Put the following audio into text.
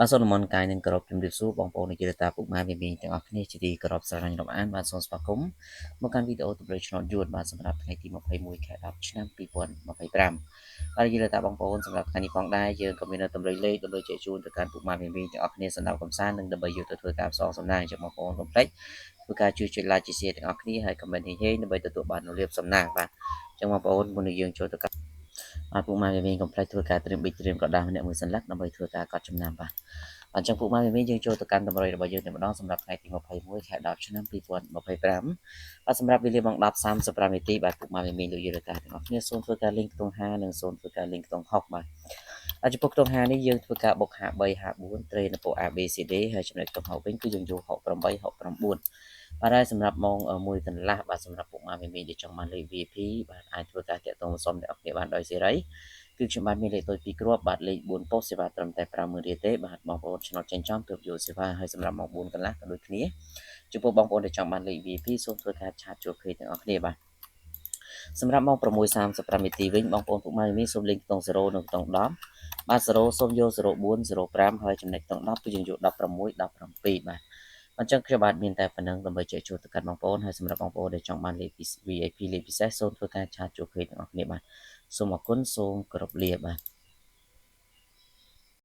បាទសូមនមស្ការនឹងគោរពជំរាបសួរបងប្អូននៃតាពុកម៉ែមានទាំងអស់គ្នាជាទីគោរពស្រឡាញ់រាប់អានបាទសូមស្វាគមន៍មកកាន់វីដេអូទម្រើឆ្នោតយួនបាទសម្រាប់ថ្ងៃទី21ខែ10ឆ្នាំ2025បាទយល់ថាបងប្អូនសម្រាប់ថ្ងៃនេះផងដែរយើងក៏មានទម្រើលេខដើម្បីជែកជូនទៅកាន់ពុកម៉ែមានទាំងអស់គ្នាសម្រាប់កំសាន្តនិងដើម្បីយកទៅធ្វើការផ្សងសំណាងจากបងប្អូនកុំភ្លេចធ្វើការជួយចុច like ជា share ទាំងអស់គ្នាហើយ comment ហេៗដើម្បីទទួលបាននូវលាភសំណាងបាទអញ្ចឹងបងប្អូនមុននឹងយើងចូលទៅកាន់បាទពុកម៉ែមានកុំភ្លេចធ្វើការត្រៀមប៊ិចត្រៀមក្រដាស់ម្នាក់មួយសន្លឹកដើម្បីធ្វើការកត់ចំណាំបាទអញ្ចឹងពុកម៉ែមាយើងចូលទៅកាន់តម្រុយរបស់យើងតែម្ដងសម្រាប់ថ្ងៃទី21ខែ10ឆ្នាំ2025បាទសម្រាប់វេលាម៉ោង10:35នាទីបាទពុកម៉ែមាលោកយាយលោកតាទាំងអស់គ្នាសូមធ្វើការលេងខ្ទង់5និងសូមធ្វើការលេងខ្ទង់6បាទចំពោះខ្ទង់5នេះយើងធ្វើការបុក53 54ត្រេនៅពោ A B C D ហើយចំណុចខ្ទង់6វិញគឺយើងយក68 69បាទហើយសម្រាប់ម៉ោង1កន្លះបាទសម្រាប់ពុកម៉ែមាដែលចង់បានលេខ VIP បាទអាចធ្វើការតាក់ទងសុំអ្នកនរគ្នាបានដោយសេរីគឺខ្ញុំបានមានលេខតូច2គ្រាប់បាទលេខ4ប៉ុស្តិ៍សេវាត្រឹមតែ50000រៀលទេបាទបងប្អូនឆ្នោតចេញចំទើបយកសេវាហើយសម្រាប់ម៉ោង4កន្លះក៏ដូចគ្នាចំពោះបងប្អូនដែលចង់បានលេខ VIP សូមធ្វើការឆាតចូលពេកទាំងអស់គ្នាបាទសម្រាប់ម៉ោង6:35នាទីវិញបងប្អូនពុកម៉ែមានសូមលេងខ្ទង់0និងខ្ទង់10បាទ0សូមយក04 05ហើយចំណុចខ្ទង់10គឺយើងយក16 17បាទអញ្ចឹងខ្ញុំបាទមានតែប៉ុណ្្នឹងដើម្បីជែកចូលទៅកាន់បងប្អូនហើយសម្រាប់បងប្អូនដែលចង់បានលេខ VIP លេខពិសេសសូមធ្វើការឆាតចូលពេកទាំងអស់គ្នាបាទសូមអរគុណសូមគោរពលាបាទ